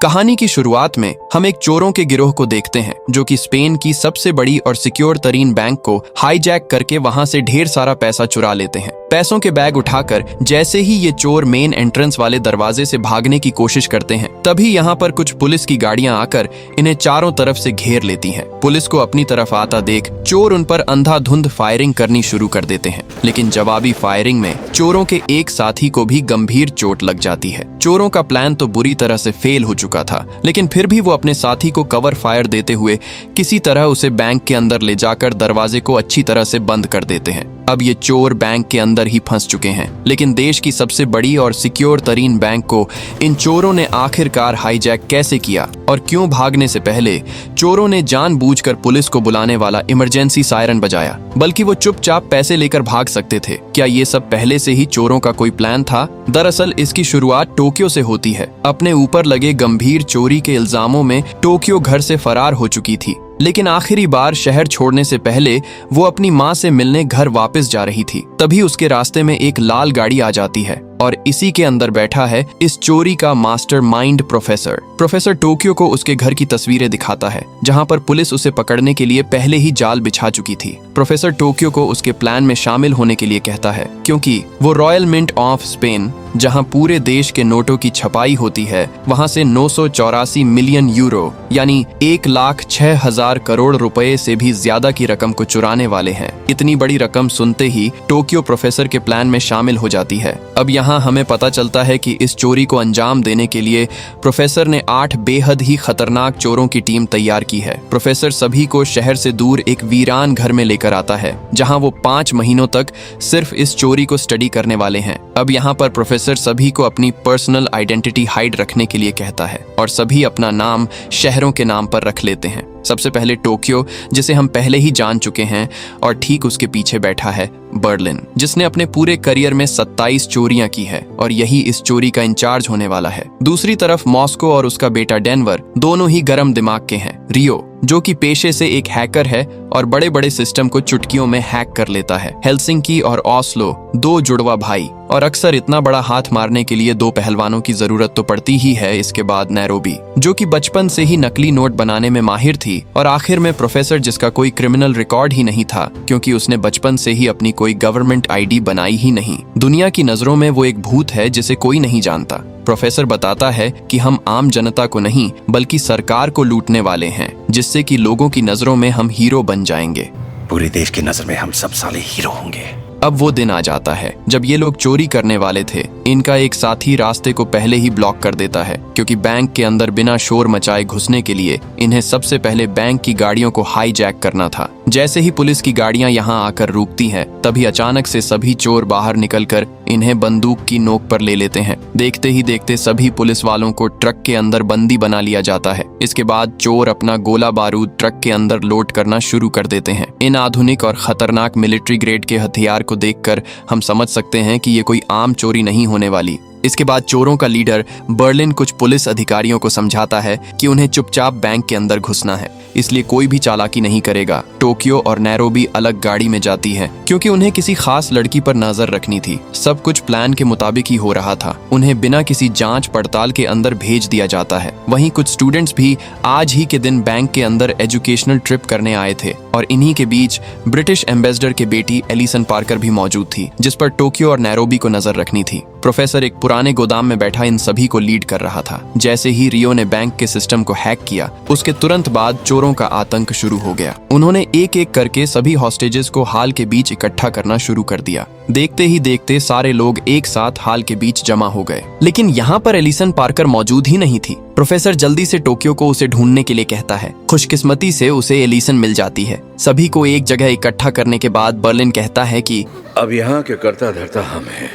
कहानी की शुरुआत में हम एक चोरों के गिरोह को देखते हैं जो कि स्पेन की सबसे बड़ी और सिक्योर तरीन बैंक को हाईजैक करके वहां से ढेर सारा पैसा चुरा लेते हैं। पैसों के बैग उठाकर जैसे ही ये चोर मेन एंट्रेंस वाले दरवाजे से भागने की कोशिश करते हैं, तभी यहाँ पर कुछ पुलिस की गाड़ियां आकर इन्हें चारों तरफ से घेर लेती हैं। पुलिस को अपनी तरफ आता देख चोर उन पर अंधाधुंध फायरिंग करनी शुरू कर देते हैं, लेकिन जवाबी फायरिंग में चोरों के एक साथी को भी गंभीर चोट लग जाती है। चोरों का प्लान तो बुरी तरह से फेल हो चुका था, लेकिन फिर भी वो अपने साथी को कवर फायर देते हुए किसी तरह उसे बैंक के अंदर ले जाकर दरवाजे को अच्छी तरह से बंद कर देते हैं। अब ये चोर बैंक के अंदर ही फंस चुके हैं, लेकिन देश की सबसे बड़ी और सिक्योर तरीन बैंक को इन चोरों ने आखिरकार हाईजैक कैसे किया और क्यों? भागने से पहले चोरों ने जानबूझकर पुलिस को बुलाने वाला इमरजेंसी सायरन बजाया, बल्कि वो चुपचाप पैसे लेकर भाग सकते थे। क्या ये सब पहले से ही चोरों का कोई प्लान था? दरअसल इसकी शुरुआत टोक्यो से होती है। अपने ऊपर लगे गंभीर चोरी के इल्जामों में टोक्यो घर से फरार हो चुकी थी, लेकिन आखिरी बार शहर छोड़ने से पहले वो अपनी माँ से मिलने घर वापस जा रही थी। तभी उसके रास्ते में एक लाल गाड़ी आ जाती है और इसी के अंदर बैठा है इस चोरी का मास्टरमाइंड प्रोफेसर। प्रोफेसर टोक्यो को उसके घर की तस्वीरें दिखाता है, जहां पर पुलिस उसे पकड़ने के लिए पहले ही जाल बिछा चुकी थी। प्रोफेसर टोक्यो को उसके प्लान में शामिल होने के लिए कहता है, क्योंकि वो रॉयल मिंट ऑफ स्पेन, जहां पूरे देश के नोटों की छपाई होती है, वहां से 984 मिलियन यूरो यानी 1,06,000 करोड़ रुपए से भी ज्यादा की रकम को चुराने वाले हैं। इतनी बड़ी रकम सुनते ही टोक्यो प्रोफेसर के प्लान में शामिल हो जाती है। अब यहाँ हमें पता चलता है कि इस चोरी को अंजाम देने के लिए प्रोफेसर ने 8 बेहद ही खतरनाक चोरों की टीम तैयार की है। प्रोफेसर सभी को शहर से दूर एक वीरान घर में लेकर आता है, जहां वो 5 महीनों तक सिर्फ इस चोरी को स्टडी करने वाले हैं। अब यहाँ पर प्रोफेसर सभी को अपनी पर्सनल आइडेंटिटी हाइड रखने के लिए कहता है और सभी अपना नाम शहरों के नाम पर रख लेते हैं। सबसे पहले टोक्यो, जिसे हम पहले ही जान चुके हैं, और ठीक उसके पीछे बैठा है बर्लिन, जिसने अपने पूरे करियर में 27 चोरियां की है और यही इस चोरी का इंचार्ज होने वाला है। दूसरी तरफ मॉस्को और उसका बेटा डेनवर दोनों ही गर्म दिमाग के हैं। रियो, जो कि पेशे से एक हैकर है और बड़े बड़े सिस्टम को चुटकियों में हैक कर लेता है। हेलसिंकी और ओस्लो, 2 जुड़वा भाई, और अक्सर इतना बड़ा हाथ मारने के लिए 2 पहलवानों की जरूरत तो पड़ती ही है। इसके बाद नैरोबी, जो कि बचपन से ही नकली नोट बनाने में माहिर थी, और आखिर में प्रोफेसर, जिसका कोई क्रिमिनल रिकॉर्ड ही नहीं था, क्योंकि उसने बचपन से ही अपनी कोई गवर्नमेंट आईडी बनाई ही नहीं। दुनिया की नजरों में वो एक भूत है जिसे कोई नहीं जानता। प्रोफेसर बताता है कि हम आम जनता को नहीं बल्कि सरकार को लूटने वाले हैं, जिससे कि लोगों की नजरों में हम हीरो बन जाएंगे। पूरे देश की नजर में हम सब साले हीरो होंगे। अब वो दिन आ जाता है जब ये लोग चोरी करने वाले थे। इनका एक साथी रास्ते को पहले ही ब्लॉक कर देता है, क्योंकि बैंक के अंदर बिना शोर मचाए घुसने के लिए इन्हें सबसे पहले बैंक की गाड़ियों को हाईजैक करना था। जैसे ही पुलिस की गाड़ियां यहाँ आकर रुकती हैं, तभी अचानक से सभी चोर बाहर निकलकर इन्हें बंदूक की नोक पर ले लेते हैं। देखते ही देखते सभी पुलिस वालों को ट्रक के अंदर बंदी बना लिया जाता है। इसके बाद चोर अपना गोला बारूद ट्रक के अंदर लोड करना शुरू कर देते हैं। इन आधुनिक और खतरनाक मिलिट्री ग्रेड के हथियार को देखकर हम समझ सकते हैं कि ये कोई आम चोरी नहीं होने वाली। इसके बाद चोरों का लीडर बर्लिन कुछ पुलिस अधिकारियों को समझाता है कि उन्हें चुपचाप बैंक के अंदर घुसना है, इसलिए कोई भी चालाकी नहीं करेगा। टोक्यो और नैरोबी अलग गाड़ी में जाती है, क्योंकि उन्हें किसी खास लड़की पर नजर रखनी थी। सब कुछ प्लान के मुताबिक ही हो रहा था। उन्हें बिना किसी जांच पड़ताल के अंदर भेज दिया जाता है। वहीं कुछ स्टूडेंट्स भी आज ही के दिन बैंक के अंदर एजुकेशनल ट्रिप करने आए थे, और इन्हीं के बीच ब्रिटिश एम्बेसडर के बेटी एलिसन पार्कर भी मौजूद थी, जिस पर टोक्यो और नैरोबी को नजर रखनी थी। प्रोफेसर एक पुराने गोदाम में बैठा इन सभी को लीड कर रहा था। जैसे ही रियो ने बैंक के सिस्टम को हैक किया, उसके तुरंत बाद चोरों का आतंक शुरू हो गया। उन्होंने एक एक करके सभी हॉस्टेजेस को हाल के बीच इकट्ठा करना शुरू कर दिया। देखते ही देखते सारे लोग एक साथ हाल के बीच जमा हो गए, लेकिन यहाँ पर एलिसन पार्कर मौजूद ही नहीं थी। प्रोफेसर जल्दी से टोक्यो को उसे ढूंढने के लिए कहता है। खुशकिस्मती से उसे एलिसन मिल जाती है। सभी को एक जगह इकट्ठा करने के बाद बर्लिन कहता है कि अब यहाँ के कर्ता धर्ता हम हैं।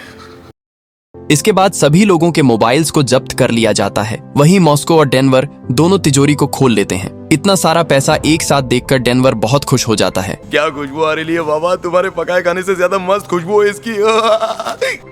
इसके बाद सभी लोगों के मोबाइल्स को जब्त कर लिया जाता है। वहीं मॉस्को और डेनवर दोनों तिजोरी को खोल लेते हैं। इतना सारा पैसा एक साथ देखकर डेनवर बहुत खुश हो जाता है। क्या खुशबू आ रही है बाबा, तुम्हारे पकाए खाने से ज्यादा मस्त खुशबू है इसकी।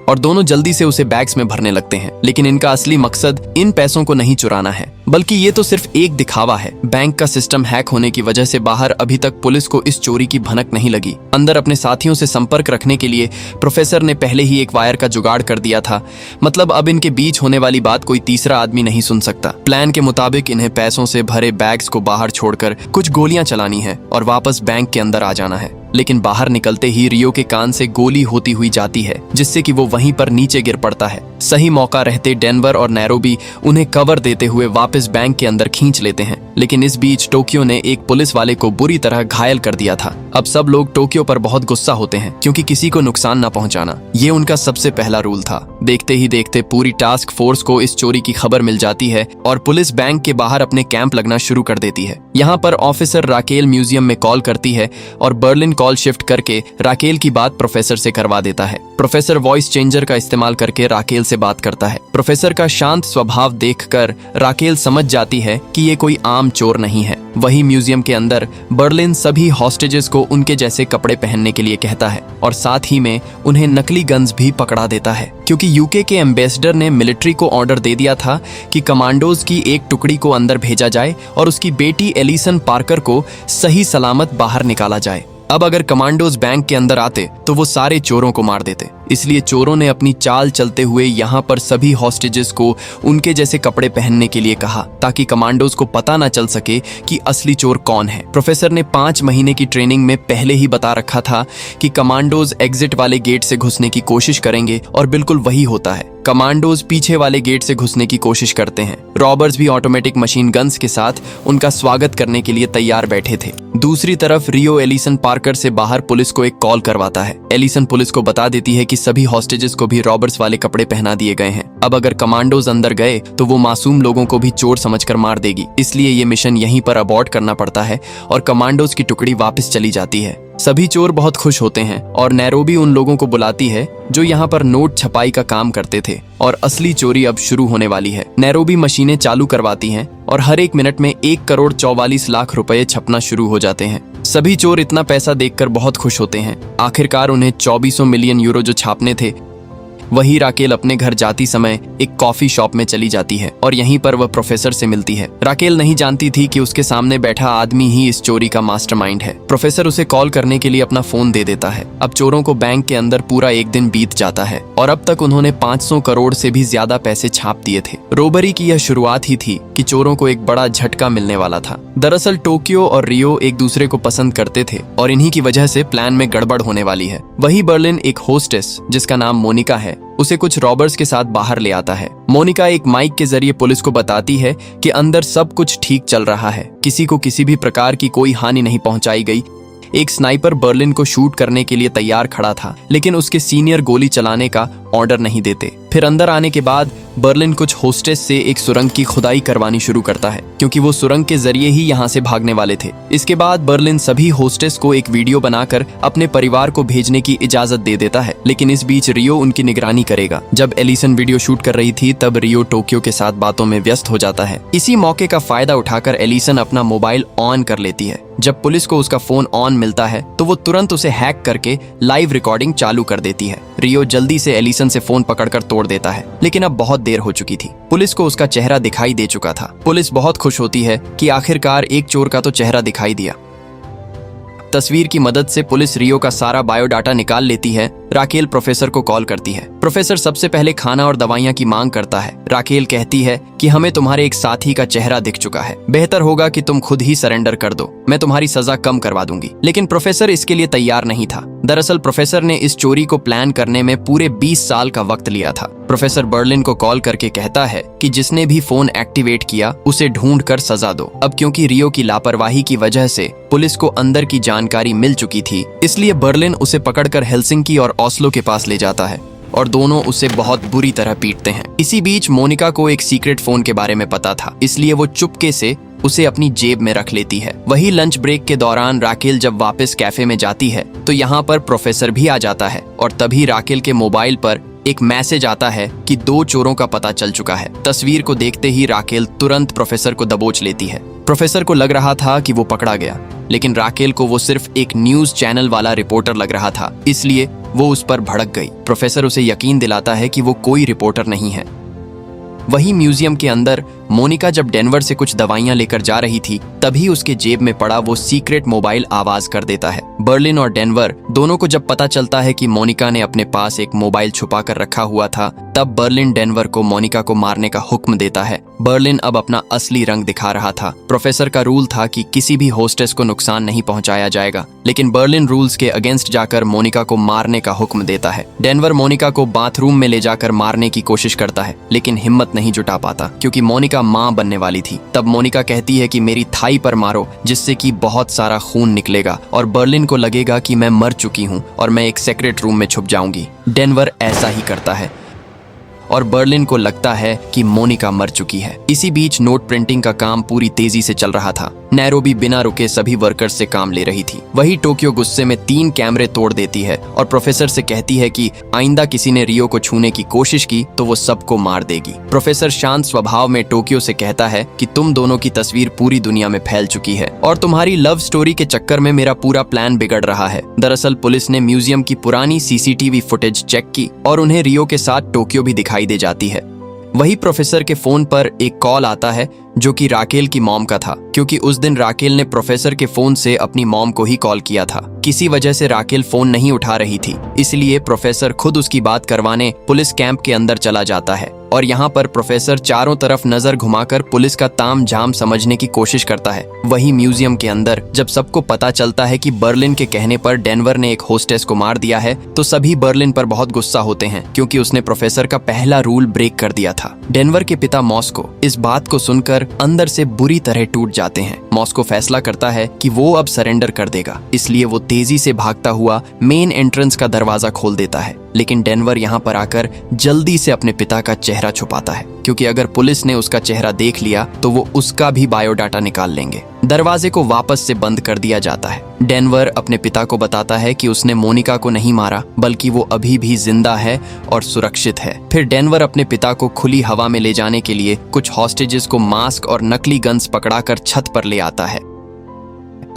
और दोनों जल्दी से उसे बैग्स में भरने लगते हैं। लेकिन इनका असली मकसद इन पैसों को नहीं चुराना है, बल्कि ये तो सिर्फ एक दिखावा है। बैंक का सिस्टम हैक होने की वजह से बाहर अभी तक पुलिस को इस चोरी की भनक नहीं लगी। अंदर अपने साथियों से संपर्क रखने के लिए प्रोफेसर ने पहले ही एक वायर का जुगाड़ कर दिया था। मतलब अब इनके बीच होने वाली बात कोई तीसरा आदमी नहीं सुन सकता। प्लान के मुताबिक इन्हें पैसों से भरे बैग्स को बाहर छोड़कर कुछ गोलियां चलानी है और वापस बैंक के अंदर आ जाना है। लेकिन बाहर निकलते ही रियो के कान से गोली होती हुई जाती है, जिससे कि वो वहीं पर नीचे गिर पड़ता है। सही मौका रहते डेनवर और नैरोबी उन्हें कवर देते हुए वापस बैंक के अंदर खींच लेते हैं। लेकिन इस बीच टोक्यो ने एक पुलिस वाले को बुरी तरह घायल कर दिया था। अब सब लोग टोक्यो पर बहुत गुस्सा होते हैं, क्योंकि किसी को नुकसान न पहुंचाना ये उनका सबसे पहला रूल था। देखते ही देखते पूरी टास्क फोर्स को इस चोरी की खबर मिल जाती है और पुलिस बैंक के बाहर अपने कैंप लगना शुरू कर देती है। यहाँ पर ऑफिसर राकेल म्यूजियम में कॉल करती है और बर्लिन कॉल शिफ्ट करके राकेल की बात प्रोफेसर से करवा देता है। प्रोफेसर वॉइस चेंजर का इस्तेमाल करके राकेल से बात करता है। प्रोफेसर का शांत स्वभाव देखकर राकेल समझ जाती है कि ये कोई आम चोर नहीं है। वही म्यूजियम के अंदर बर्लिन सभी हॉस्टेजेस को उनके जैसे कपड़े पहनने के लिए कहता है और साथ ही में उन्हें नकली गन्स भी पकड़ा देता है, क्योंकि यूके के एम्बेसडर ने मिलिट्री को ऑर्डर दे दिया था कि कमांडोज की एक टुकड़ी को अंदर भेजा जाए और उसकी बेटी एलिसन पार्कर को सही सलामत बाहर निकाला जाए। अब अगर कमांडोज बैंक के अंदर आते तो वो सारे चोरों को मार देते। इसलिए चोरों ने अपनी चाल चलते हुए यहाँ पर सभी हॉस्टेजेस को उनके जैसे कपड़े पहनने के लिए कहा, ताकि कमांडोज को पता ना चल सके कि असली चोर कौन है। प्रोफेसर ने 5 महीने की ट्रेनिंग में पहले ही बता रखा था कि कमांडोज एग्जिट वाले गेट से घुसने की कोशिश करेंगे और बिल्कुल वही होता है। कमांडोज पीछे वाले गेट से घुसने की कोशिश करते हैं। रॉबर्स भी ऑटोमेटिक मशीन गन्स के साथ उनका स्वागत करने के लिए तैयार बैठे थे। दूसरी तरफ रियो एलिसन पार्कर से बाहर पुलिस को एक कॉल करवाता है। एलिसन पुलिस को बता देती है कि सभी हॉस्टेजेस को भी रॉबर्स वाले कपड़े पहना दिए गए हैं। अब अगर कमांडोज अंदर गए तो वो मासूम लोगों को भी चोर समझकर मार देगी। इसलिए ये मिशन यहीं पर अबॉर्ट करना पड़ता है और कमांडोज की टुकड़ी वापस चली जाती है। सभी चोर बहुत खुश होते हैं और नैरोबी उन लोगों को बुलाती है जो यहाँ पर नोट छपाई का काम करते थे और असली चोरी अब शुरू होने वाली है। नैरोबी मशीनें चालू करवाती हैं और हर एक मिनट में 1,44,00,000 रुपए छपना शुरू हो जाते हैं। सभी चोर इतना पैसा देखकर बहुत खुश होते हैं। आखिरकार उन्हें 2400 मिलियन यूरो जो छापने थे, वही राकेल अपने घर जाती समय एक कॉफी शॉप में चली जाती है और यहीं पर वह प्रोफेसर से मिलती है। राकेल नहीं जानती थी कि उसके सामने बैठा आदमी ही इस चोरी का मास्टरमाइंड है। प्रोफेसर उसे कॉल करने के लिए अपना फोन दे देता है। अब चोरों को बैंक के अंदर पूरा एक दिन बीत जाता है और अब तक उन्होंने 500 करोड़ से भी ज्यादा पैसे छाप दिए थे। रोबरी की यह शुरुआत ही थी कि चोरों को एक बड़ा झटका मिलने वाला था। दरअसल टोक्यो और रियो एक दूसरे को पसंद करते थे और इन्हीं की वजह से प्लान में गड़बड़ होने वाली है। वही बर्लिन एक होस्टेस जिसका नाम मोनिका है, उसे कुछ रॉबर्स के साथ बाहर ले आता है। मोनिका एक माइक के जरिए पुलिस को बताती है कि अंदर सब कुछ ठीक चल रहा है, किसी को किसी भी प्रकार की कोई हानि नहीं पहुंचाई गई। एक स्नाइपर बर्लिन को शूट करने के लिए तैयार खड़ा था, लेकिन उसके सीनियर गोली चलाने का ऑर्डर नहीं देते। फिर अंदर आने के बाद बर्लिन कुछ होस्टेस से एक सुरंग की खुदाई करवानी शुरू करता है, क्योंकि वो सुरंग के जरिए ही यहाँ से भागने वाले थे। इसके बाद बर्लिन सभी होस्टेस को एक वीडियो बनाकर अपने परिवार को भेजने की इजाजत दे देता है, लेकिन इस बीच रियो उनकी निगरानी करेगा। जब एलिसन वीडियो शूट कर रही थी तब रियो टोक्यो के साथ बातों में व्यस्त हो जाता है। इसी मौके का फायदा उठाकर एलिसन अपना मोबाइल ऑन कर लेती है। जब पुलिस को उसका फोन ऑन मिलता है तो वो तुरंत उसे हैक करके लाइव रिकॉर्डिंग चालू कर देती है। रियो जल्दी से एलिसन से फोन पकड़कर तोड़ देता है, लेकिन अब बहुत देर हो चुकी थी। पुलिस को उसका चेहरा दिखाई दे चुका था। पुलिस बहुत खुश होती है कि आखिरकार एक चोर का तो चेहरा दिखाई दिया। तस्वीर की मदद से पुलिस रियो का सारा बायोडाटा निकाल लेती है। राकेल प्रोफेसर को कॉल करती है। प्रोफेसर सबसे पहले खाना और दवाइयां की मांग करता है। राकेल कहती है कि हमें तुम्हारे एक साथी का चेहरा दिख चुका है, बेहतर होगा कि तुम खुद ही सरेंडर कर दो, मैं तुम्हारी सजा कम करवा दूंगी। लेकिन प्रोफेसर इसके लिए तैयार नहीं था। दरअसल प्रोफेसर ने इस चोरी को प्लान करने में पूरे 20 साल का वक्त लिया था। प्रोफेसर बर्लिन को कॉल करके कहता है कि जिसने भी फोन एक्टिवेट किया उसे ढूंढ कर सजा दो। अब क्योंकि रियो की लापरवाही की वजह से पुलिस को अंदर की जानकारी मिल चुकी थी, इसलिए बर्लिन उसे पकड़कर हेलसिंकी और ओस्लो के पास ले जाता है और दोनों उसे बहुत बुरी तरह पीटते हैं। इसी बीच मोनिका को एक सीक्रेट फोन के बारे में पता था, इसलिए वो चुपके से उसे अपनी जेब में रख लेती है। वही लंच ब्रेक के दौरान राकेल जब वापस कैफे में जाती है तो यहाँ पर प्रोफेसर भी आ जाता है और तभी राकेल के मोबाइल पर एक मैसेज आता है कि 2 चोरों का पता चल चुका है। तस्वीर को देखते ही राकेल तुरंत प्रोफेसर को दबोच लेती है। प्रोफेसर को लग रहा था कि वो पकड़ा गया, लेकिन राकेल को वो सिर्फ एक न्यूज चैनल वाला रिपोर्टर लग रहा था, इसलिए वो उस पर भड़क गई। प्रोफेसर उसे यकीन दिलाता है कि वो कोई रिपोर्टर नहीं है। वही म्यूजियम के अंदर मोनिका जब डेनवर से कुछ दवाइयां लेकर जा रही थी, तभी उसके जेब में पड़ा वो सीक्रेट मोबाइल आवाज कर देता है। बर्लिन और डेनवर दोनों को जब पता चलता है कि मोनिका ने अपने पास एक मोबाइल छुपा कर रखा हुआ था, तब बर्लिन डेनवर को मोनिका को मारने का हुक्म देता है। बर्लिन अब अपना असली रंग दिखा रहा था। प्रोफेसर का रूल था कि किसी भी होस्टेस को नुकसान नहीं पहुंचाया जाएगा, लेकिन बर्लिन रूल्स के अगेंस्ट जाकर मोनिका को मारने का हुक्म देता है। डेनवर मोनिका को बाथरूम में ले जाकर मारने की कोशिश करता है, लेकिन हिम्मत नहीं जुटा पाता क्योंकि मोनिका मां बनने वाली थी। तब मोनिका कहती है कि मेरी थाई पर मारो, जिससे कि बहुत सारा खून निकलेगा और बर्लिन को लगेगा कि मैं मर चुकी हूं और मैं एक सेक्रेट रूम में छुप जाऊंगी। डेनवर ऐसा ही करता है और बर्लिन को लगता है कि मोनिका मर चुकी है। इसी बीच नोट प्रिंटिंग का काम पूरी तेजी से चल रहा था। नैरोबी बिना रुके सभी वर्कर्स से काम ले रही थी। वही टोक्यो गुस्से में 3 कैमरे तोड़ देती है और प्रोफेसर से कहती है कि आइंदा किसी ने रियो को छूने की कोशिश की तो वो सबको मार देगी। प्रोफेसर शांत स्वभाव में टोक्यो से कहता है कि तुम दोनों की तस्वीर पूरी दुनिया में फैल चुकी है और तुम्हारी लव स्टोरी के चक्कर में मेरा पूरा प्लान बिगड़ रहा है। दरअसल पुलिस ने म्यूजियम की पुरानी सीसीटीवी फुटेज चेक की और उन्हें रियो के साथ टोक्यो भी दिखाई दे जाती है। वही प्रोफेसर के फोन पर एक कॉल आता है जो कि राकेल की मॉम का था, क्योंकि उस दिन राकेल ने प्रोफेसर के फोन से अपनी मॉम को ही कॉल किया था। किसी वजह से राकेल फोन नहीं उठा रही थी, इसलिए प्रोफेसर खुद उसकी बात करवाने पुलिस कैंप के अंदर चला जाता है और यहाँ पर प्रोफेसर चारों तरफ नजर घुमाकर पुलिस का ताम झाम समझने की कोशिश करता है। वही म्यूजियम के अंदर जब सबको पता चलता है कि बर्लिन के कहने पर डेनवर ने एक होस्टेस को मार दिया है, तो सभी बर्लिन पर बहुत गुस्सा होते हैं क्योंकि उसने प्रोफेसर का पहला रूल ब्रेक कर दिया था। डेनवर के पिता मॉस्को इस बात को सुनकर अंदर से बुरी तरह टूट जाते हैं। मॉस्को फैसला करता है कि वो अब सरेंडर कर देगा, इसलिए वो तेजी से भागता हुआ मेन एंट्रेंस का दरवाजा खोल देता है। लेकिन डेनवर यहाँ पर आकर जल्दी से अपने पिता का चेहरा छुपाता है, क्योंकि अगर पुलिस ने उसका चेहरा देख लिया तो वो उसका भी बायोडाटा निकाल लेंगे। दरवाजे को वापस से बंद कर दिया जाता है। डेनवर अपने पिता को बताता है कि उसने मोनिका को नहीं मारा, बल्कि वो अभी भी जिंदा है और सुरक्षित है। फिर डेनवर अपने पिता को खुली हवा में ले जाने के लिए कुछ हॉस्टेजेस को मास्क और नकली गन्स पकड़ाकर छत पर ले आता है।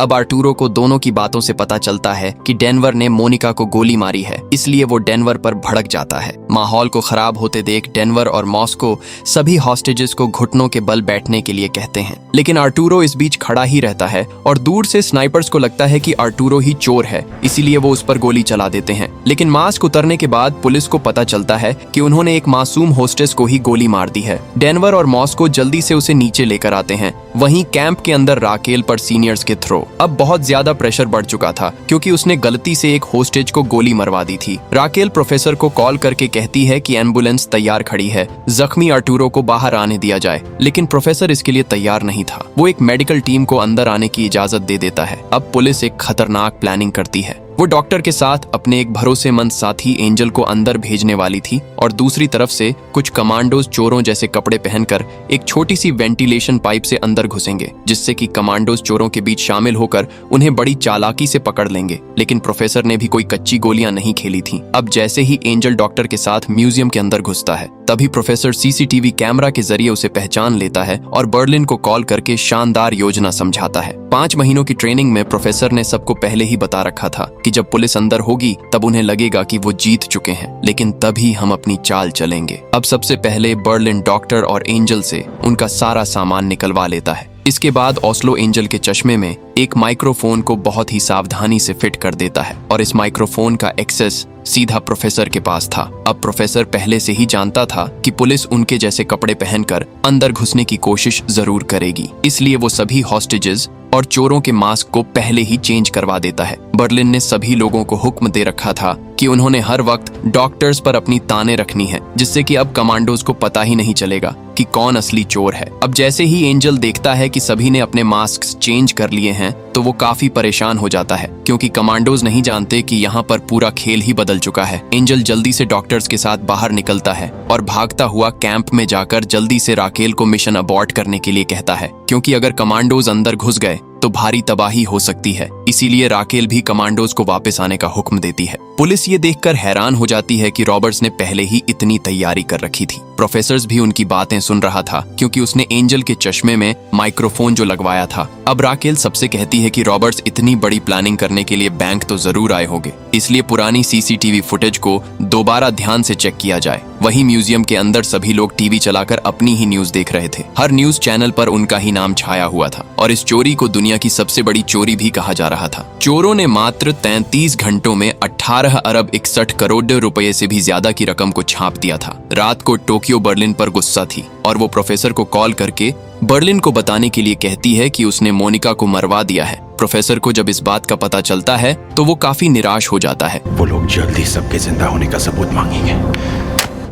अब आर्टूरो को दोनों की बातों से पता चलता है कि डेनवर ने मोनिका को गोली मारी है, इसलिए वो डेनवर पर भड़क जाता है। माहौल को खराब होते देख डेनवर और मॉस्को सभी हॉस्टेजेस को घुटनों के बल बैठने के लिए कहते हैं, लेकिन आर्टूरो इस बीच खड़ा ही रहता है और दूर से स्नाइपर्स को लगता है कि आर्टूरो ही चोर है, इसीलिए वो उस पर गोली चला देते हैं। लेकिन मास्क उतरने के बाद पुलिस को पता चलता है कि उन्होंने एक मासूम होस्टेस को ही गोली मार दी है। डेनवर और मॉस्को जल्दी से उसे नीचे लेकर आते हैं। वहीं कैंप के अंदर राकेल पर सीनियर्स के थ्रो। अब बहुत ज्यादा प्रेशर बढ़ चुका था क्योंकि उसने गलती से एक होस्टेज को गोली मरवा दी थी। राकेल प्रोफेसर को कॉल करके कहती है कि एम्बुलेंस तैयार खड़ी है, जख्मी आर्टूरो को बाहर आने दिया जाए, लेकिन प्रोफेसर इसके लिए तैयार नहीं था। वो एक मेडिकल टीम को अंदर आने की इजाजत दे देता है। अब पुलिस एक खतरनाक प्लानिंग करती है। वो डॉक्टर के साथ अपने एक भरोसेमंद साथी एंजल को अंदर भेजने वाली थी और दूसरी तरफ से कुछ कमांडोज चोरों जैसे कपड़े पहनकर एक छोटी सी वेंटिलेशन पाइप से अंदर घुसेंगे, जिससे कि कमांडोज चोरों के बीच शामिल होकर उन्हें बड़ी चालाकी से पकड़ लेंगे। लेकिन प्रोफेसर ने भी कोई कच्ची गोलियां नहीं खेली थी। अब जैसे ही एंजल डॉक्टर के साथ म्यूजियम के अंदर घुसता है, तभी प्रोफेसर सीसीटीवी कैमरा के जरिए उसे पहचान लेता है और बर्लिन को कॉल करके शानदार योजना समझाता है। 5 महीनों की ट्रेनिंग में प्रोफेसर ने सबको पहले ही बता रखा था कि जब पुलिस अंदर होगी तब उन्हें लगेगा कि वो जीत चुके हैं, लेकिन तभी हम अपनी चाल चलेंगे। अब सबसे पहले बर्लिन डॉक्टर और एंजल से उनका सारा सामान निकलवा लेता है। इसके बाद ओस्लो एंजल के चश्मे में एक माइक्रोफोन को बहुत ही सावधानी से फिट कर देता है और इस माइक्रोफोन का एक्सेस सीधा प्रोफेसर के पास था। अब प्रोफेसर पहले से ही जानता था कि पुलिस उनके जैसे कपड़े पहनकर अंदर घुसने की कोशिश जरूर करेगी, इसलिए वो सभी हॉस्टेजेस और चोरों के मास्क को पहले ही चेंज करवा देता है। बर्लिन ने सभी लोगों को हुक्म दे रखा था कि उन्होंने हर वक्त डॉक्टर्स पर अपनी ताने रखनी है, जिससे कि अब कमांडोज को पता ही नहीं चलेगा कि कौन असली चोर है। अब जैसे ही एंजल देखता है कि सभी ने अपने मास्क चेंज कर लिए हैं, तो वो काफी परेशान हो जाता है, क्योंकि कमांडोज नहीं जानते कि यहाँ पर पूरा खेल ही बदल चुका है। एंजल जल्दी से डॉक्टर्स के साथ बाहर निकलता है और भागता हुआ कैंप में जाकर जल्दी से राकेल को मिशन अबॉर्ट करने के लिए कहता है, क्योंकि अगर कमांडोज अंदर घुस गए तो भारी तबाही हो सकती है। इसीलिए राकेल भी कमांडोज को वापस आने का हुक्म देती है। पुलिस ये देखकर हैरान हो जाती है कि रॉबर्ट्स ने पहले ही इतनी तैयारी कर रखी थी। प्रोफेसर भी उनकी बातें सुन रहा था क्योंकि उसने एंजल के चश्मे में माइक्रोफोन जो लगवाया था। अब राकेल सबसे कहती है कि रॉबर्ट्स इतनी बड़ी प्लानिंग करने के लिए बैंक तो जरूर आए होंगे, इसलिए पुरानी सीसीटीवी फुटेज को दोबारा ध्यान से चेक किया जाए। वहीं म्यूजियम के अंदर सभी लोग टीवी चलाकर अपनी ही न्यूज देख रहे थे। हर न्यूज चैनल पर उनका ही नाम छाया हुआ था और इस चोरी को दुनिया की सबसे बड़ी चोरी भी कहा जा रहा था। चोरों ने मात्र 33 घंटों में 18 अरब 61 करोड़ रुपए से भी ज्यादा की रकम को छाप दिया था। रात को टोक्यो बर्लिन पर गुस्सा थी और वो प्रोफेसर को कॉल करके बर्लिन को बताने के लिए कहती है कि उसने मोनिका को मरवा दिया है। प्रोफेसर को जब इस बात का पता चलता है तो वो काफी निराश हो जाता है। वो लोग जल्दी सबके जिंदा होने का सबूत मांगेंगे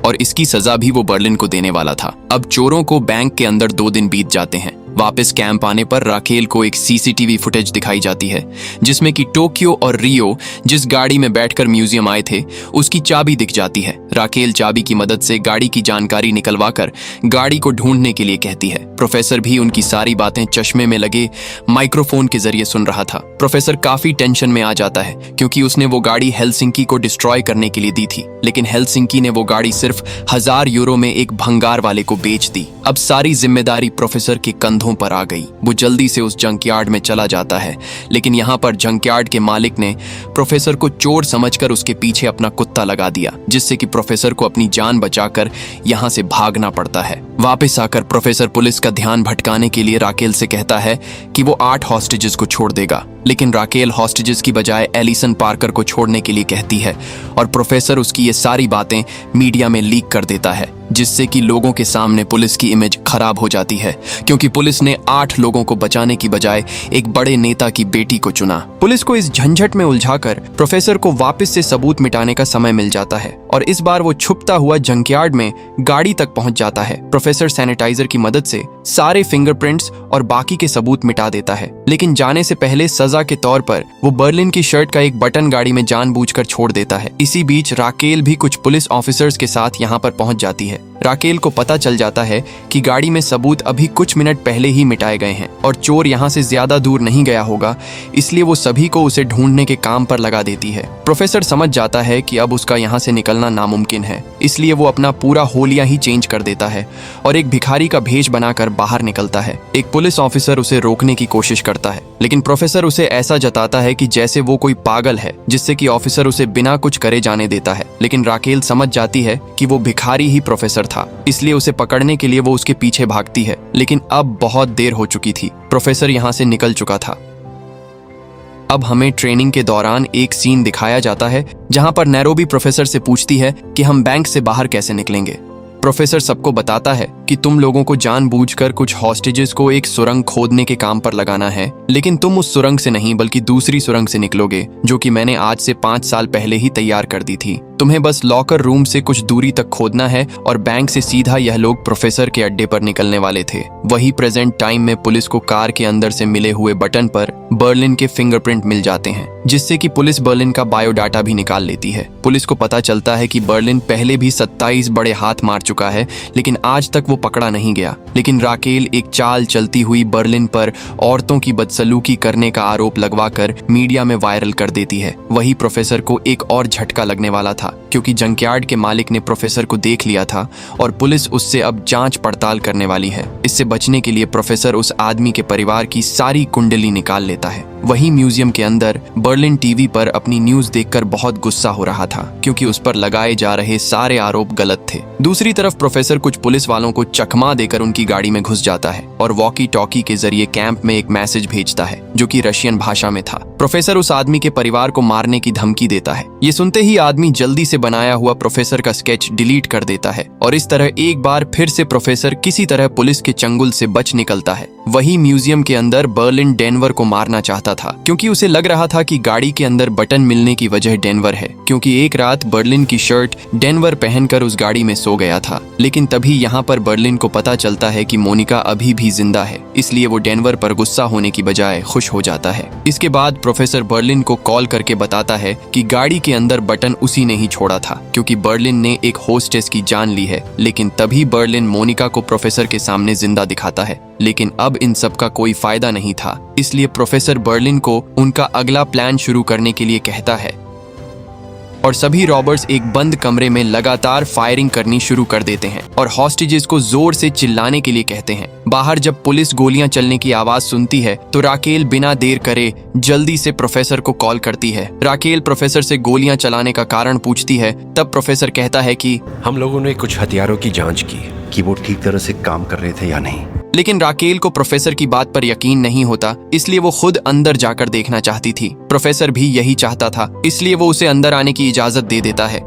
और इसकी सजा भी वो बर्लिन को देने वाला था। अब चोरों को बैंक के अंदर 2 दिन बीत जाते हैं। वापस कैंप आने पर राकेल को एक सीसीटीवी फुटेज दिखाई जाती है जिसमें कि टोक्यो और रियो जिस गाड़ी में बैठकर म्यूजियम आए थे उसकी चाबी दिख जाती है। राकेल चाबी की मदद से गाड़ी की जानकारी निकलवाकर गाड़ी को ढूंढने के लिए कहती है। प्रोफेसर भी उनकी सारी बातें चश्मे में लगे माइक्रोफोन के जरिए सुन रहा था। प्रोफेसर काफी टेंशन में आ जाता है क्योंकि उसने वो गाड़ी हेलसिंकी को डिस्ट्रॉय करने के लिए दी थी, लेकिन हेलसिंकी ने वो गाड़ी सिर्फ 1000 यूरो में एक भंगार वाले को बेच दी। अब सारी जिम्मेदारी प्रोफेसर के कंधों पर आ गई। वो जल्दी से उस जंकयार्ड में चला जाता है, लेकिन यहाँ पर जंकयार्ड के मालिक ने प्रोफेसर को चोर समझकर उसके पीछे अपना कुत्ता लगा दिया, जिससे कि प्रोफेसर को अपनी जान बचाकर यहाँ से भागना पड़ता है। वापस आकर प्रोफेसर पुलिस का ध्यान भटकाने के लिए राकेल से कहता है कि वो 8 हॉस्टेजेस को छोड़ देगा, लेकिन राकेल हॉस्टेजेस की बजाय एलिसन पार्कर को छोड़ने के लिए कहती है और प्रोफेसर उसकी ये सारी बातें मीडिया में लीक कर देता है, जिससे कि लोगों के सामने पुलिस की इमेज खराब हो जाती है क्योंकि पुलिस ने 8 लोगों को बचाने की बजाय एक बड़े नेता की बेटी को चुना। पुलिस को इस झंझट में उलझाकर प्रोफेसर को वापस से सबूत मिटाने का समय मिल जाता है और इस बार वो छुपता हुआ जंकयार्ड में गाड़ी तक पहुंच जाता है। प्रोफेसर सैनिटाइजर की मदद से सारे फिंगरप्रिंट्स और बाकी के सबूत मिटा देता है, लेकिन जाने से पहले सजा के तौर पर वो बर्लिन की शर्ट का एक बटन गाड़ी में जानबूझकर छोड़ देता है। इसी बीच राकेल भी कुछ पुलिस ऑफिसर्स के साथ यहाँ पर पहुंच जाती है। राकेल को पता चल जाता है कि गाड़ी में सबूत अभी कुछ मिनट पहले ही मिटाए गए हैं और चोर यहाँ से ज्यादा दूर नहीं गया होगा, इसलिए वो सभी को उसे ढूंढने के काम पर लगा देती है। प्रोफेसर समझ जाता है कि अब उसका यहाँ से निकलना नामुमकिन है, इसलिए वो अपना पूरा होलिया ही चेंज कर देता है और एक भिखारी का भेष बनाकर बाहर निकलता है। एक पुलिस ऑफिसर उसे रोकने की कोशिश करता है, लेकिन प्रोफेसर उसे ऐसा जताता है कि जैसे वो कोई पागल है, जिससे कि ऑफिसर उसे बिना कुछ करे जाने देता है। लेकिन राकेल समझ जाती है कि वो भिखारी ही प्रोफेसर था, इसलिए उसे पकड़ने के लिए वो उसके पीछे भागती है, लेकिन अब बहुत देर हो चुकी थी। प्रोफेसर यहाँ से निकल चुका था। अब हमें ट्रेनिंग के दौरान एक सीन दिखाया जाता है जहां पर नैरोबी प्रोफेसर से पूछती है कि हम बैंक से बाहर कैसे निकलेंगे। प्रोफेसर सबको बताता है कि तुम लोगों को जानबूझकर कुछ हॉस्टेजेस को एक सुरंग खोदने के काम पर लगाना है, लेकिन तुम उस सुरंग से नहीं बल्कि दूसरी सुरंग से निकलोगे, जो कि मैंने आज से 5 साल पहले ही तैयार कर दी थी। तुम्हें बस लॉकर रूम से कुछ दूरी तक खोदना है और बैंक से सीधा यह लोग प्रोफेसर के अड्डे पर निकलने वाले थे। वही प्रेजेंट टाइम में पुलिस को कार के अंदर से मिले हुए बटन पर बर्लिन के फिंगरप्रिंट मिल जाते हैं, जिससे कि पुलिस बर्लिन का बायोडाटा भी निकाल लेती है। पुलिस को पता चलता है कि बर्लिन पहले भी 27 बड़े हाथ मार चुका है, लेकिन आज तक वो पकड़ा नहीं गया। लेकिन राकेल एक चाल चलती हुई बर्लिन पर औरतों की बदसलूकी करने का आरोप लगवाकर मीडिया में वायरल कर देती है। वही प्रोफेसर को एक और झटका लगने वाला था, क्योंकि जंकयार्ड के मालिक ने प्रोफेसर को देख लिया था और पुलिस उससे अब जांच पड़ताल करने वाली है। इससे बचने के लिए प्रोफेसर उस आदमी के परिवार की सारी कुंडली निकाल लेता है। वही म्यूजियम के अंदर बर्लिन टीवी पर अपनी न्यूज देखकर बहुत गुस्सा हो रहा था, क्योंकि उस पर लगाए जा रहे सारे आरोप गलत थे। दूसरी तरफ प्रोफेसर कुछ पुलिस वालों को चकमा देकर उनकी गाड़ी में घुस जाता है और वॉकी टॉकी के जरिए कैंप में एक मैसेज भेजता है, जो कि रशियन भाषा में था। प्रोफेसर उस आदमी के परिवार को मारने की धमकी देता है। ये सुनते ही आदमी जल्दी से बनाया हुआ प्रोफेसर का स्केच डिलीट कर देता है और इस तरह एक बार फिर से प्रोफेसर किसी तरह पुलिस के चंगुल से बच निकलता है। वही म्यूजियम के अंदर बर्लिन डेनवर को मारना चाहता था, क्योंकि उसे लग रहा था कि गाड़ी के अंदर बटन मिलने की वजह डेनवर है, क्योंकि एक रात बर्लिन की शर्ट डेनवर पहनकर उस गाड़ी में सो गया था। लेकिन तभी यहाँ पर बर्लिन को पता चलता है कि मोनिका अभी भी जिंदा है, इसलिए वो डेनवर पर गुस्सा होने की बजाय खुश हो जाता है। इसके बाद प्रोफेसर बर्लिन को कॉल करके बताता है कि गाड़ी के अंदर बटन उसी ने ही छोड़ा तोड़ा था क्योंकि बर्लिन ने एक होस्टेस की जान ली है। लेकिन तभी बर्लिन मोनिका को प्रोफेसर के सामने जिंदा दिखाता है। लेकिन अब इन सब का कोई फायदा नहीं था, इसलिए प्रोफेसर बर्लिन को उनका अगला प्लान शुरू करने के लिए कहता है और सभी रॉबर्स एक बंद कमरे में लगातार फायरिंग करनी शुरू कर देते हैं और हॉस्टेजेस को जोर से चिल्लाने के लिए कहते हैं। बाहर जब पुलिस गोलियां चलने की आवाज सुनती है तो राकेल बिना देर करे जल्दी से प्रोफेसर को कॉल करती है। राकेल प्रोफेसर से गोलियां चलाने का कारण पूछती है। तब प्रोफेसर कहता है कि हम लोगों ने कुछ हथियारों की जांच की कि वो ठीक तरह से काम कर रहे थे या नहीं। लेकिन राकेल को प्रोफेसर की बात पर यकीन नहीं होता, इसलिए वो खुद अंदर जाकर देखना चाहती थी। प्रोफेसर भी यही चाहता था, इसलिए वो उसे अंदर आने की इजाजत दे देता है।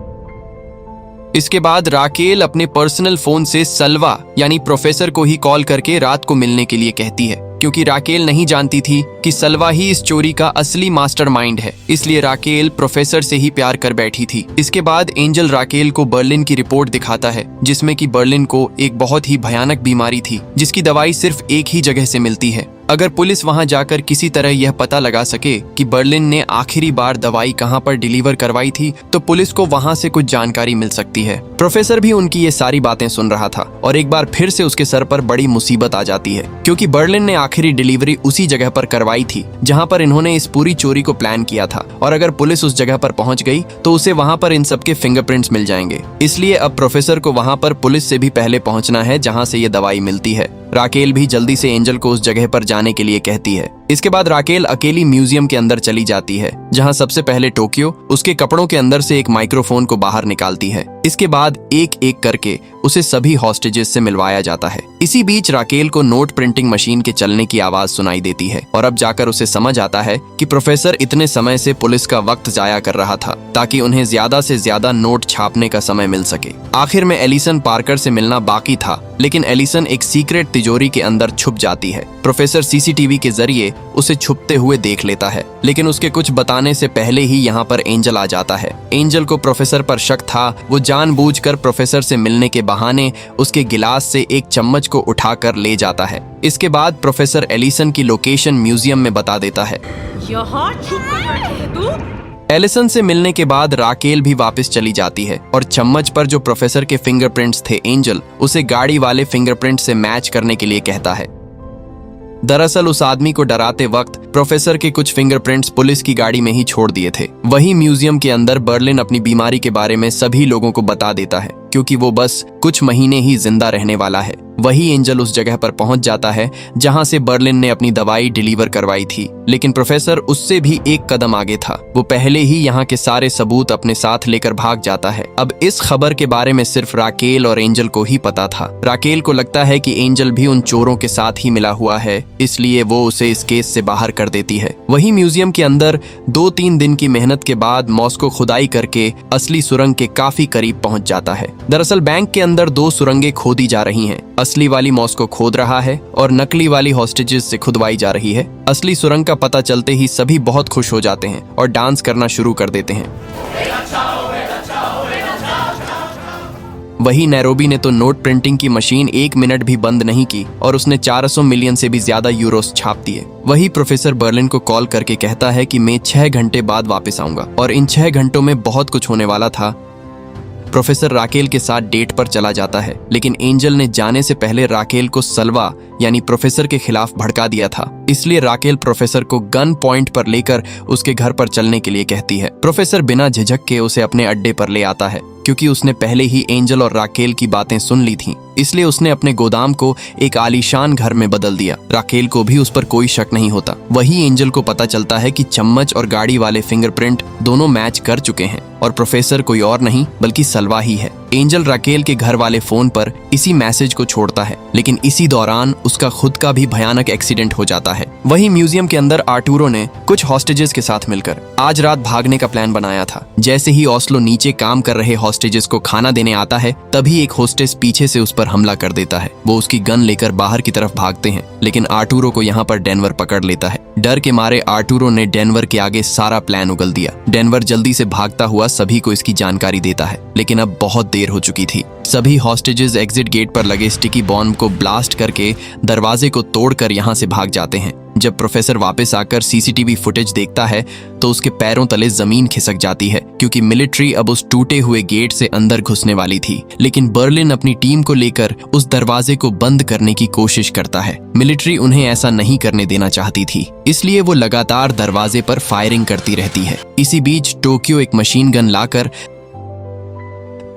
इसके बाद राकेल अपने पर्सनल फोन से सलवा यानी प्रोफेसर को ही कॉल करके रात को मिलने के लिए कहती है, क्योंकि राकेल नहीं जानती थी कि सलवा ही इस चोरी का असली मास्टरमाइंड है। इसलिए राकेल प्रोफेसर से ही प्यार कर बैठी थी। इसके बाद एंजल राकेल को बर्लिन की रिपोर्ट दिखाता है, जिसमें कि बर्लिन को एक बहुत ही भयानक बीमारी थी जिसकी दवाई सिर्फ एक ही जगह से मिलती है। अगर पुलिस वहां जाकर किसी तरह यह पता लगा सके कि बर्लिन ने आखिरी बार दवाई कहां पर डिलीवर करवाई थी तो पुलिस को वहां से कुछ जानकारी मिल सकती है। प्रोफेसर भी उनकी ये सारी बातें सुन रहा था और एक बार फिर से उसके सर पर बड़ी मुसीबत आ जाती है, क्योंकि बर्लिन ने आखिरी डिलीवरी उसी जगह पर करवाई थी जहां पर इन्होंने इस पूरी चोरी को प्लान किया था। और अगर पुलिस उस जगह पर पहुंच गई तो उसे वहां पर इन सबके फिंगरप्रिंट्स मिल जाएंगे। इसलिए अब प्रोफेसर को वहां पर पुलिस से भी पहले पहुंचना है जहां से ये दवाई मिलती है। राकेल भी जल्दी से एंजल को उस जगह पर जाने के लिए कहती है। इसके बाद राकेल अकेली म्यूजियम के अंदर चली जाती है, जहां सबसे पहले टोक्यो उसके कपड़ों के अंदर से एक माइक्रोफोन को बाहर निकालती है। इसके बाद एक एक करके उसे सभी हॉस्टेजेस से मिलवाया जाता है। इसी बीच राकेल को नोट प्रिंटिंग मशीन के चलने की आवाज सुनाई देती है और अब जाकर उसे समझ आता है कि प्रोफेसर इतने समय से पुलिस का वक्त जाया कर रहा था ताकि उन्हें ज्यादा से ज्यादा नोट छापने का समय मिल सके। आखिर में एलिसन पार्कर से मिलना बाकी था, लेकिन एलिसन एक सीक्रेट तिजोरी के अंदर छुप जाती है। प्रोफेसर सीसीटीवी के जरिए उसे छुपते हुए देख लेता है, लेकिन उसके कुछ बताने से पहले ही यहाँ पर एंजल आ जाता है। एंजल को प्रोफेसर पर शक था। वो जानबूझकर प्रोफेसर से मिलने के बहाने उसके गिलास से एक चम्मच को उठाकर ले जाता है। इसके बाद प्रोफेसर एलिसन की लोकेशन म्यूजियम में बता देता है। एलिसन से मिलने के बाद राकेल भी वापस चली जाती है और चम्मच पर जो प्रोफेसर के फिंगरप्रिंट्स थे, एंजल उसे गाड़ी वाले फिंगरप्रिंट से मैच करने के लिए कहता है। दरअसल उस आदमी को डराते वक्त प्रोफेसर के कुछ फिंगरप्रिंट्स पुलिस की गाड़ी में ही छोड़ दिए थे। वही म्यूजियम के अंदर बर्लिन अपनी बीमारी के बारे में सभी लोगों को बता देता है, क्योंकि वो बस कुछ महीने ही जिंदा रहने वाला है। वही एंजल उस जगह पर पहुंच जाता है जहां से बर्लिन ने अपनी दवाई डिलीवर करवाई थी, लेकिन प्रोफेसर उससे भी एक कदम आगे था। वो पहले ही यहाँ के सारे सबूत अपने साथ लेकर भाग जाता है। अब इस खबर के बारे में सिर्फ राकेल और एंजल को ही पता था। राकेल को लगता है कि एंजल भी उन चोरों के साथ ही मिला हुआ है, इसलिए वो उसे इस केस से बाहर कर देती है। वही म्यूजियम के अंदर 2-3 दिन की मेहनत के बाद मॉस्को खुदाई करके असली सुरंग के काफी करीब पहुंच जाता है। दरअसल बैंक के अंदर 2 सुरंगें खोदी जा रही हैं। असली वाली मॉस्को खोद रहा है और नकली वाली हॉस्टेजेस से खुदवाई जा रही है। असली सुरंग का पता चलते ही सभी बहुत खुश हो जाते हैं और डांस करना शुरू कर देते हैं। वही नैरोबी ने तो नोट प्रिंटिंग की मशीन 1 मिनट भी बंद नहीं की और उसने 400 मिलियन से भी ज्यादा यूरोस छाप दिए। वही प्रोफेसर बर्लिन को कॉल करके कहता है कि मैं 6 घंटे बाद वापस आऊंगा और इन 6 घंटों में बहुत कुछ होने वाला था। प्रोफेसर राकेल के साथ डेट पर चला जाता है, लेकिन एंजल ने जाने से पहले राकेल को सलवा यानी प्रोफेसर के खिलाफ भड़का दिया था। इसलिए राकेल प्रोफेसर को गन पॉइंट पर लेकर उसके घर पर चलने के लिए कहती है। प्रोफेसर बिना झिझक के उसे अपने अड्डे पर ले आता है, क्योंकि उसने पहले ही एंजल और राकेल की बातें सुन ली थीं। इसलिए उसने अपने गोदाम को एक आलीशान घर में बदल दिया। राकेल को भी उस पर कोई शक नहीं होता। वही एंजल को पता चलता है कि चम्मच और गाड़ी वाले फिंगरप्रिंट दोनों मैच कर चुके हैं और प्रोफेसर कोई और नहीं बल्कि सलवा ही है। एंजल राकेल के घर वाले फोन पर इसी मैसेज को छोड़ता है, लेकिन इसी दौरान उसका खुद का भी भयानक एक्सीडेंट हो जाता है। वही म्यूजियम के अंदर आर्टूरो ने कुछ हॉस्टेजेस के साथ मिलकर आज रात भागने का प्लान बनाया था। जैसे ही ओस्लो नीचे काम कर रहे हॉस्टेजेस को खाना देने आता है, तभी एक होस्टेस पीछे से उस पर हमला कर देता है। वो उसकी गन लेकर बाहर की तरफ भागते हैं, लेकिन आर्टूरो को यहाँ पर डेनवर पकड़ लेता है। डर के मारे आर्टूरो ने डेनवर के आगे सारा प्लान उगल दिया। डेनवर जल्दी से भागता हुआ सभी को इसकी जानकारी देता है, लेकिन अब बहुत देर हो चुकी थी। सभी हॉस्टेजेस एग्जिट गेट पर लगे स्टिकी बॉम्ब को ब्लास्ट करके दरवाजे को तोड़कर यहाँ से भाग जाते हैं। जब प्रोफेसर वापस आकर सीसीटीवी फुटेज देखता है तो उसके पैरों तले जमीन खिसक जाती है, क्योंकि मिलिट्री अब उस टूटे हुए गेट से अंदर घुसने वाली थी। लेकिन बर्लिन अपनी टीम को लेकर उस दरवाजे को बंद करने की कोशिश करता है। मिलिट्री उन्हें ऐसा नहीं करने देना चाहती थी, इसलिए वो लगातार दरवाजे पर फायरिंग करती रहती है। इसी बीच टोक्यो एक मशीन गन लाकर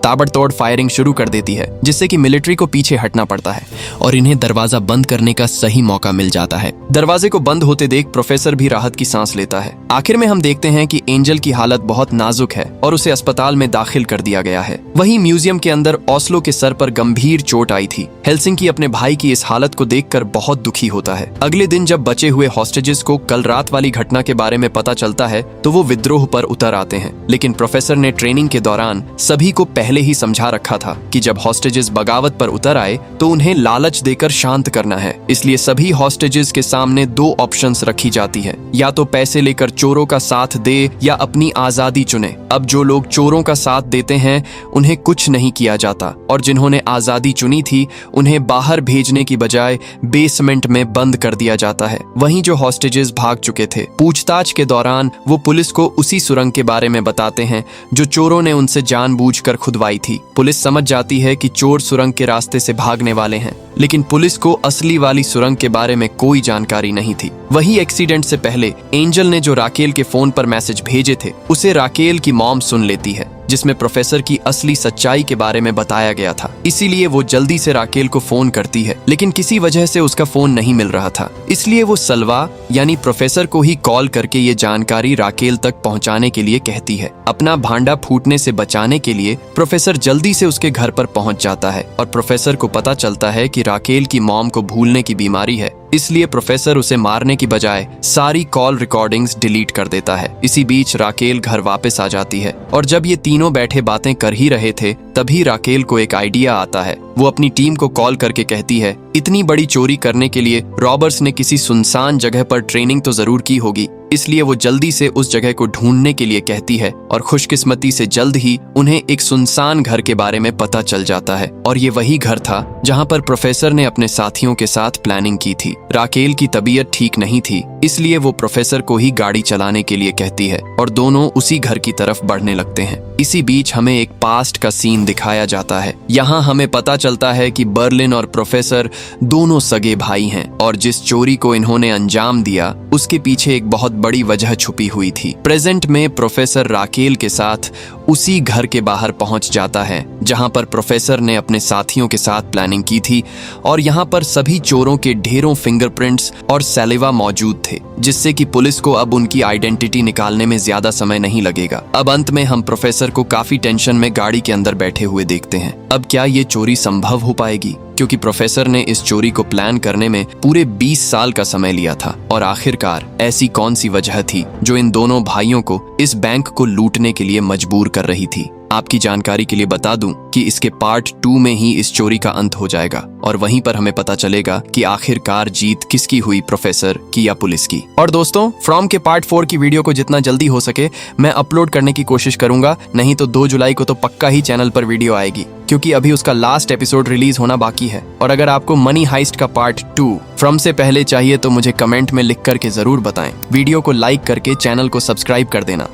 ताबड़तोड़ फायरिंग शुरू कर देती है, जिससे कि मिलिट्री को पीछे हटना पड़ता है और इन्हें दरवाजा बंद करने का सही मौका मिल जाता है। दरवाजे को बंद होते देख प्रोफेसर भी राहत की सांस लेता है। आखिर में हम देखते हैं कि एंजल की हालत बहुत नाजुक है और उसे अस्पताल में दाखिल कर दिया गया है। वहीं म्यूजियम के अंदर ओस्लो के सर पर गंभीर चोट आई थी। हेल्सिंकी अपने भाई की इस हालत को देखकर बहुत दुखी होता है। अगले दिन जब बचे हुए हॉस्टेजेस को कल रात वाली घटना के बारे में पता चलता है तो वो विद्रोह पर उतर आते हैं। लेकिन प्रोफेसर ने ट्रेनिंग के दौरान सभी को पहले ही समझा रखा था कि जब हॉस्टेजेस बगावत पर उतर आए तो उन्हें लालच देकर शांत करना है। इसलिए सभी हॉस्टेजेस के सामने दो ऑप्शंस रखी जाती है, या तो पैसे लेकर चोरों का साथ दे या अपनी आजादी चुने। अब जो लोग चोरों का साथ देते हैं उन्हें कुछ नहीं किया जाता और जिन्होंने आजादी चुनी थी उन्हें बाहर भेजने की बजाय बेसमेंट में बंद कर दिया जाता है। वहीं जो हॉस्टेजेस भाग चुके थे, पूछताछ के दौरान वो पुलिस को उसी सुरंग के बारे में बताते हैं जो चोरों ने उनसे जानबूझकर खुदवाई थी। पुलिस समझ जाती है कि चोर सुरंग के रास्ते से भागने वाले हैं, लेकिन पुलिस को असली वाली सुरंग के बारे में कोई जानकारी नहीं थी। वही एक्सीडेंट से पहले एंजल ने जो राकेल के फोन पर मैसेज भेजे थे उसे राकेल की मॉम सुन लेती है, जिसमें प्रोफेसर की असली सच्चाई के बारे में बताया गया था। इसीलिए वो जल्दी से राकेल को फोन करती है, लेकिन किसी वजह से उसका फोन नहीं मिल रहा था। इसलिए वो सलवा यानी प्रोफेसर को ही कॉल करके ये जानकारी राकेल तक पहुंचाने के लिए कहती है। अपना भांडा फूटने से बचाने के लिए प्रोफेसर जल्दी से उसके घर पर पहुंच जाता है और प्रोफेसर को पता चलता है कि राकेल की मॉम को भूलने की बीमारी है। इसलिए प्रोफेसर उसे मारने की बजाय सारी कॉल रिकॉर्डिंग्स डिलीट कर देता है। इसी बीच राकेल घर वापस आ जाती है और जब ये तीनों बैठे बातें कर ही रहे थे तभी राकेल को एक आइडिया आता है। वो अपनी टीम को कॉल करके कहती है, इतनी बड़ी चोरी करने के लिए रॉबर्स ने किसी सुनसान जगह पर ट्रेनिंग तो जरूर की होगी। इसलिए वो जल्दी से उस जगह को ढूंढने के लिए कहती है और खुशकिस्मती से जल्द ही उन्हें एक सुनसान घर के बारे में पता चल जाता है और ये वही घर था जहां पर प्रोफेसर ने अपने साथियों के साथ प्लानिंग की थी। राकेल की तबीयत ठीक नहीं थी, इसलिए वो प्रोफेसर को ही गाड़ी चलाने के लिए कहती है और दोनों उसी घर की तरफ बढ़ने लगते हैं। इसी बीच हमें एक पास्ट का सीन दिखाया जाता है। यहाँ हमें पता चलता है कि बर्लिन और प्रोफेसर दोनों सगे भाई हैं और जिस चोरी को इन्होंने अंजाम दिया उसके पीछे एक बहुत बड़ी वजह छुपी हुई थी। प्रेजेंट में प्रोफेसर राकेल के साथ उसी घर के बाहर पहुंच जाता है जहां पर प्रोफेसर ने अपने साथियों के साथ प्लानिंग की थी और यहां पर सभी चोरों के ढेरों फिंगरप्रिंट्स और सैलिवा मौजूद थे, जिससे कि पुलिस को अब उनकी आइडेंटिटी निकालने में ज्यादा समय नहीं लगेगा। अब अंत में हम प्रोफेसर को काफी टेंशन में गाड़ी के अंदर बैठे हुए देखते हैं। अब क्या ये चोरी संभव हो पाएगी, क्योंकि प्रोफेसर ने इस चोरी को प्लान करने में पूरे 20 साल का समय लिया था और आखिरकार ऐसी कौन सी वजह थी जो इन दोनों भाइयों को इस बैंक को लूटने के लिए मजबूर कर रही थी। आपकी जानकारी के लिए बता दूं कि इसके पार्ट 2 में ही इस चोरी का अंत हो जाएगा और वहीं पर हमें पता चलेगा कि आखिरकार जीत किसकी हुई, प्रोफेसर की या पुलिस की। और दोस्तों, फ्रॉम के पार्ट 4 की वीडियो को जितना जल्दी हो सके मैं अपलोड करने की कोशिश करूंगा, नहीं तो 2 जुलाई को तो पक्का ही चैनल पर वीडियो आएगी, क्योंकि अभी उसका लास्ट एपिसोड रिलीज होना बाकी है। और अगर आपको मनी हाइस्ट का पार्ट 2 फ्रॉम से पहले चाहिए तो मुझे कमेंट में लिख करके जरूर बताएं। वीडियो को लाइक करके चैनल को सब्सक्राइब कर देना।